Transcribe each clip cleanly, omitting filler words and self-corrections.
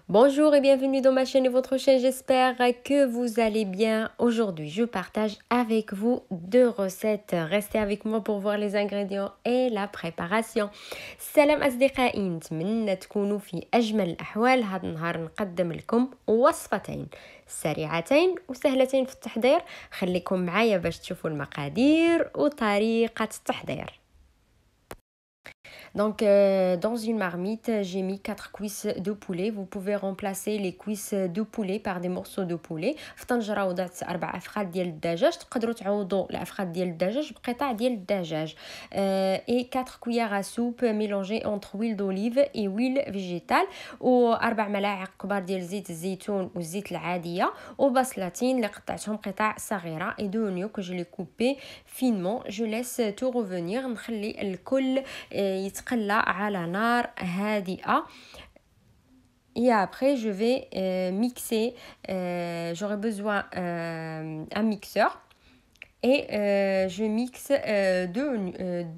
Bonjour et bienvenue dans ma chaîne et votre chaîne, j'espère que vous allez bien. Aujourd'hui, je partage avec vous deux recettes. Restez avec moi pour voir les ingrédients et la préparation. سلام أصدقائي، نتمنى تكونوا في أجمل الأحوال. هذا النهار نقدم لكم وصفتين سريعتين وسهلتين في التحضير. خليكم معايا باش تشوفوا المقادير وطريقة التحضير. Donc, dans une marmite, j'ai mis 4 cuisses de poulet. Vous pouvez remplacer les cuisses de poulet par des morceaux de poulet. في طنجرة وضعت 4 أفخاذ ديال الدجاج. تقدروا تعوضوا الأفخاذ ديال الدجاج بقطع ديال الدجاج. Et 4 cuillères à soupe mélangées entre huile d'olive et huile végétale. و4 ملاعق كبار ديال زيت الزيتون والزيت العادية. وبصلتين اللي قطعتهم قطع صغيرة. Et 2 oignons que je les coupé finement. Je laisse tout revenir. نخلي الكل يتقلى على نار هادئة. Et après, je vais mixer. J'aurai besoin un mixeur. Et je mixe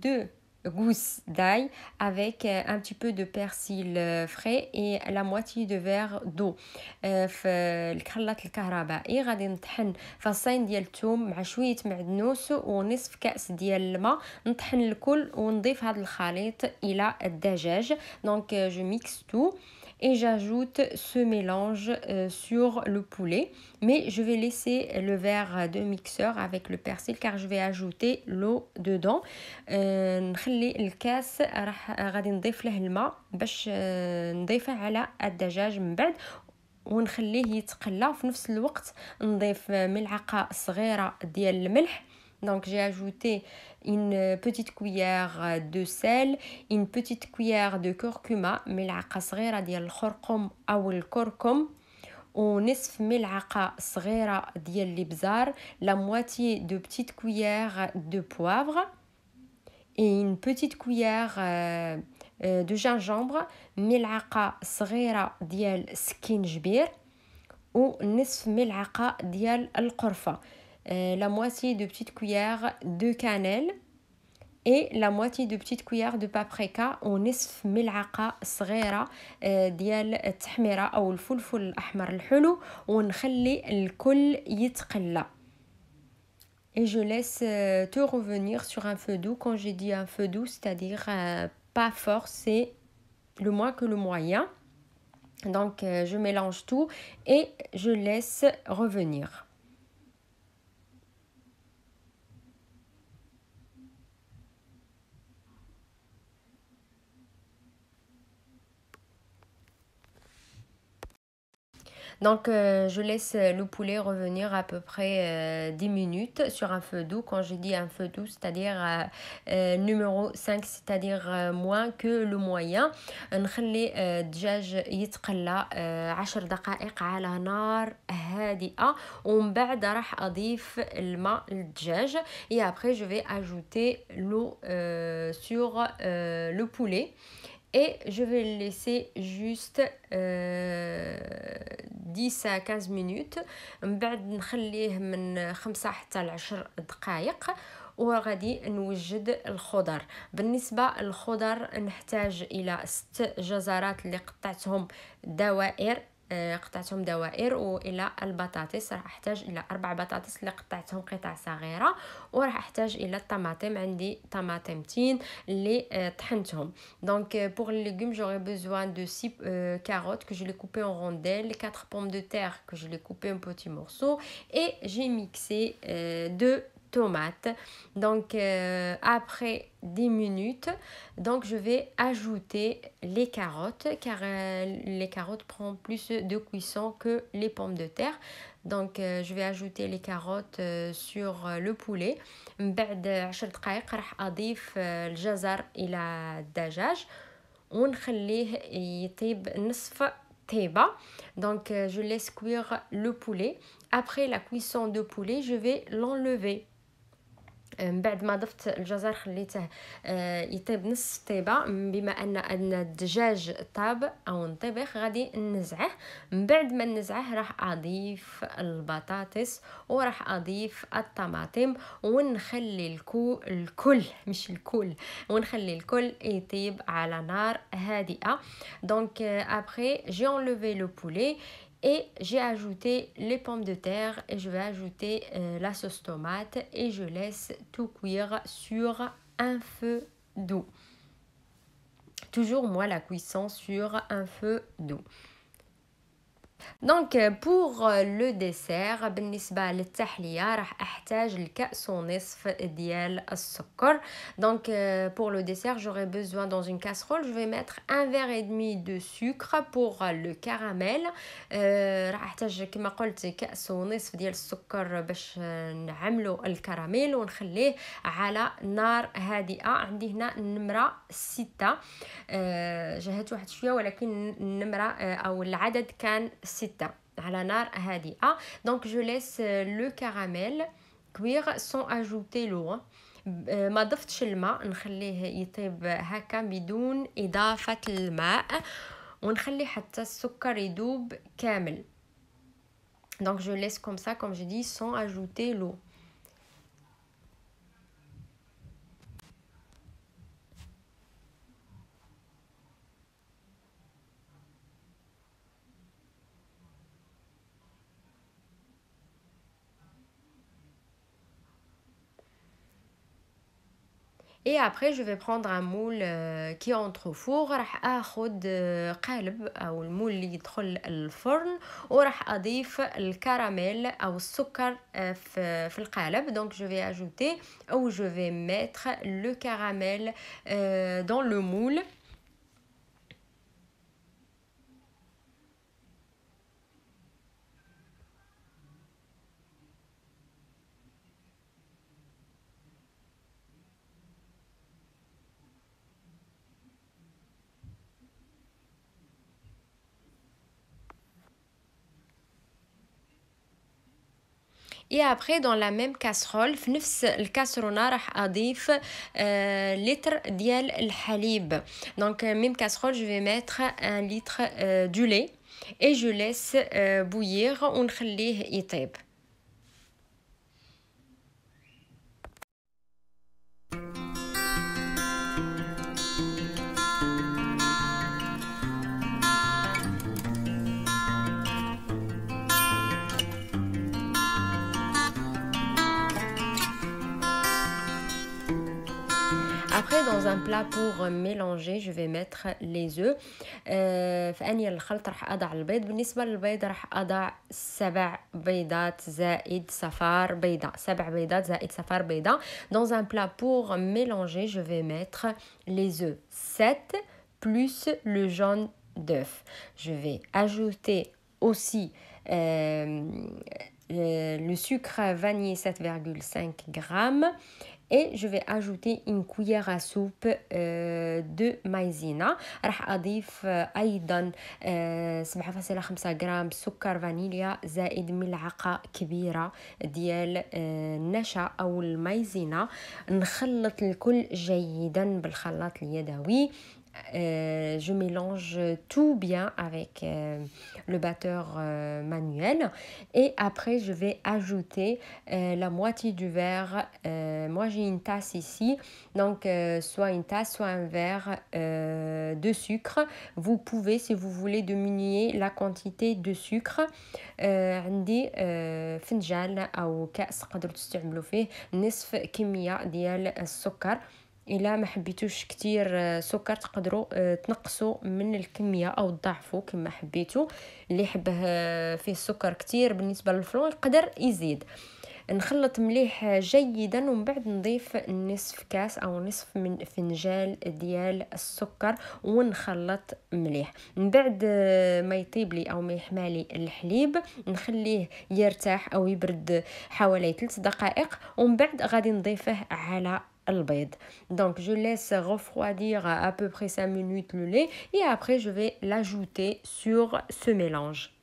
deux gousses d'ail avec un petit peu de persil frais et la moitié de verre d'eau. في الخلاط الكهربائي غادي نطحن فصين ديال الثوم مع شويه معدنوس ونصف كأس ديال الماء. نطحن الكل ونضيف هذا الخليط الى الدجاج. Donc je mixe tout et j'ajoute ce mélange sur le poulet, mais je vais laisser le verre de mixeur avec le persil car je vais ajouter l'eau dedans. نخلي الكاس غادي نضيف له الماء باش نضيفه على الدجاج من بعد ونخليه يتقلى. وفي نفس الوقت نضيف ملعقه صغيره ديال الملح. Donc j'ai ajouté une petite cuillère de sel, une petite cuillère de curcuma, ملعقة صغيرة ديال الخرقوم أو الكركم ونصف ملعقة صغيرة ديال الإبزار, la moitié de petite cuillère de poivre et une petite cuillère de gingembre, ملعقة صغيرة ديال سكينجبير ونصف ملعقة ديال القرفة. La moitié de petite cuillère de cannelle et la moitié de petite cuillère de paprika ونصف ملعقة صغيرة ديال التحميرة أو الفلفل الأحمر الحلو ونخلي الكل يتقلى. Et je laisse tout revenir sur un feu doux. Quand j'ai dit un feu doux, c'est-à-dire pas fort, c'est le moins que le moyen. Donc je mélange tout et je laisse revenir. Donc je laisse le poulet revenir à peu près 10 minutes sur un feu doux. Quand je dis un feu doux, c'est-à-dire numéro 5, c'est-à-dire moins que le moyen. نخلي الدجاج يتقلى 10 دقائق على نار هادئة ومن بعد راح أضيف الماء للدجاج. Et après je vais ajouter l'eau sur le poulet. Et je vais le laisser juste 10 à 15 minutes. من بعد نخليه من 5 حتى ل 10 دقائق وغادي نوجد الخضر. بالنسبة للخضر نحتاج إلى 6 جزرات اللي قطعتهم دوائر والى البطاطس راح احتاج الى 4 بطاطس اللي قطعتهم قطع صغيره وراح احتاج الى الطماطم. عندي طماطمتين اللي طحنتهم. Donc pour les légumes, j'aurai besoin de 6 carottes que je les coupées en rondelles, 4 pommes de terre que je les coupées en petits morceaux et j'ai mixé 2 tomates. Donc après 10 minutes, donc je vais ajouter les carottes car les carottes prennent plus de cuisson que les pommes de terre. Donc je vais ajouter les carottes sur le poulet. من بعد 10 دقائق راح أضيف الجزر إلى الدجاج ونخليه يطيب نصف طيبة. Donc je laisse cuire le poulet. Après la cuisson de poulet, je vais l'enlever. من بعد ما ضفت الجزر خليته يطيب نص طيبه. بما ان الدجاج طاب او انطبخ غادي ننزعه. من بعد ما ننزعه راح اضيف البطاطس وراح اضيف الطماطم ونخلي الكل مش الكل ونخلي الكل يطيب على نار هادئه. دونك après j'ai enlevé le poulet et j'ai ajouté les pommes de terre et je vais ajouter la sauce tomate et je laisse tout cuire sur un feu doux. Toujours moi la cuisson sur un feu doux. دونك بور لو ديسير بالنسبه للتحليه راح احتاج الكاس ونصف ديال السكر. دونك pour le dessert j'aurai besoin dans une casserole je vais mettre un verre et demi de sucre pour le caramel. راح احتاج كما قلت كاس ونصف ديال السكر باش نعملو الكراميل ونخليه على نار هادئه. عندي هنا النمره 6 جهت واحد شويه ولكن النمره او العدد كان 6 على نار هادئة. Donc je laisse le caramel cuire sans ajouter l'eau. ما ضفتش الماء نخليه يطيب هكا بدون إضافة الماء ونخلي حتى السكر يذوب كامل. Donc je laisse comme ça comme je dis sans ajouter l'eau. Et après je vais prendre un moule qui entre au four. راح اخذ قالب او المول اللي يدخل الفرن وراح اضيف الكراميل او السكر في القالب. donc je vais ajouter ou je vais mettre le caramel dans le moule. Et après dans la même casserole في نفس الكاسرونه راح اضيف لتر ديال الحليب. donc même casserole je vais mettre un litre du lait et je laisse bouillir ونخليه يطيب. Après dans un plat pour mélanger je vais mettre les œufs. في اني الخلط راح اضع البيض. بالنسبه للبيض راح اضع 7 بيضات زائد صفار بيضاء. 7 بيضات زائد صفار بيضاء. dans un plat pour mélanger je vais mettre les œufs 7 plus le jaune d'œuf. je vais ajouter aussi le sucre vanillé 7,5 grammes et je vais ajouter une cuillère à soupe de maïzena. راح أضيف أيضا 7.5 غرام سكر فانيليا زائد ملعقة كبيرة ديال النشا أو المايزينا. نخلط الكل جيدا بالخلاط اليدوي. je mélange tout bien avec le batteur manuel et après je vais ajouter la moitié du verre. Moi j'ai une tasse ici donc soit une tasse soit un verre de sucre. vous pouvez si vous voulez diminuer la quantité de sucre. عندي فنجان أو كأس قدروا تستعملوا فيه نصف كمية ديال السكر. الا ما حبيتوش كتير سكر تقدروا تنقصوا من الكميه او تضاعفوا كما حبيتوا. اللي يحبه فيه السكر كتير بالنسبه للفلون يقدر يزيد. نخلط مليح جيدا ومن بعد نضيف نصف كاس او نصف من فنجان ديال السكر ونخلط مليح. من بعد ما يطيب لي او ما يحمالي الحليب نخليه يرتاح او يبرد حوالي 3 دقائق ومن بعد غادي نضيفه على البيض. donc je laisse refroidir à peu près 5 minutes le lait et après je vais l'ajouter sur ce mélange.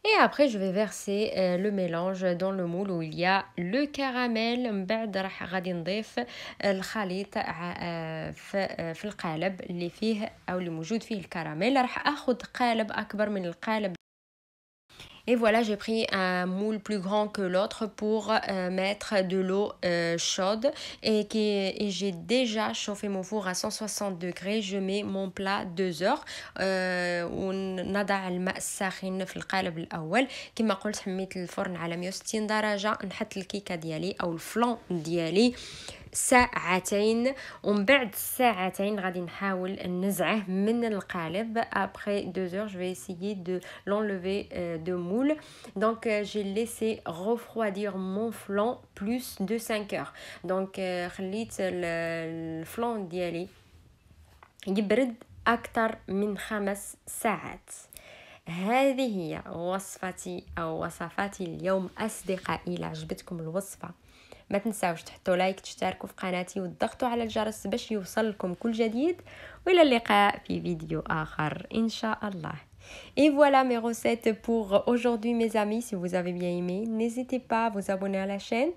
Et après, je vais verser le mélange dans le moule où il y a le caramel. من بعد راح غادي نضيف الخليط في القالب اللي فيه أو اللي موجود فيه الكراميل. راح أخذ قالب أكبر من القالب. Et voilà, j'ai pris un moule plus grand que l'autre pour mettre de l'eau chaude et j'ai déjà chauffé mon four à 160 degrés. Je mets mon plat 2 heures. ونضع الماء الساخن في القالب الأول. كما قلت حميت الفرن على 160 درجة. نحط الكيكة ديالي أو الفلان ديالي ساعتين، ومن بعد الساعتين غادي نحاول نزعه من القالب. après 2 heures je vais essayer de l'enlever de moule. Donc j'ai laissé refroidir mon flan plus de 5 heures. donc خليت الفلان ديالي يبرد أكثر من 5 ساعات. هذه هي وصفتي أو وصفاتي اليوم أصدقائي. إذا عجبتكم الوصفة ما تنساوش تحطوا لايك، تشتركوا في قناتي وتضغطوا على الجرس باش يوصل لكم كل جديد. والى اللقاء في فيديو آخر إن شاء الله. Et voilà mes recettes pour aujourd'hui mes amis. Si vous avez bien aimé, n'hésitez pas à vous abonner à la chaîne.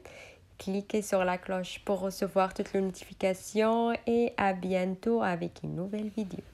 Cliquez sur la cloche pour recevoir toutes les notifications et à bientôt avec une nouvelle vidéo.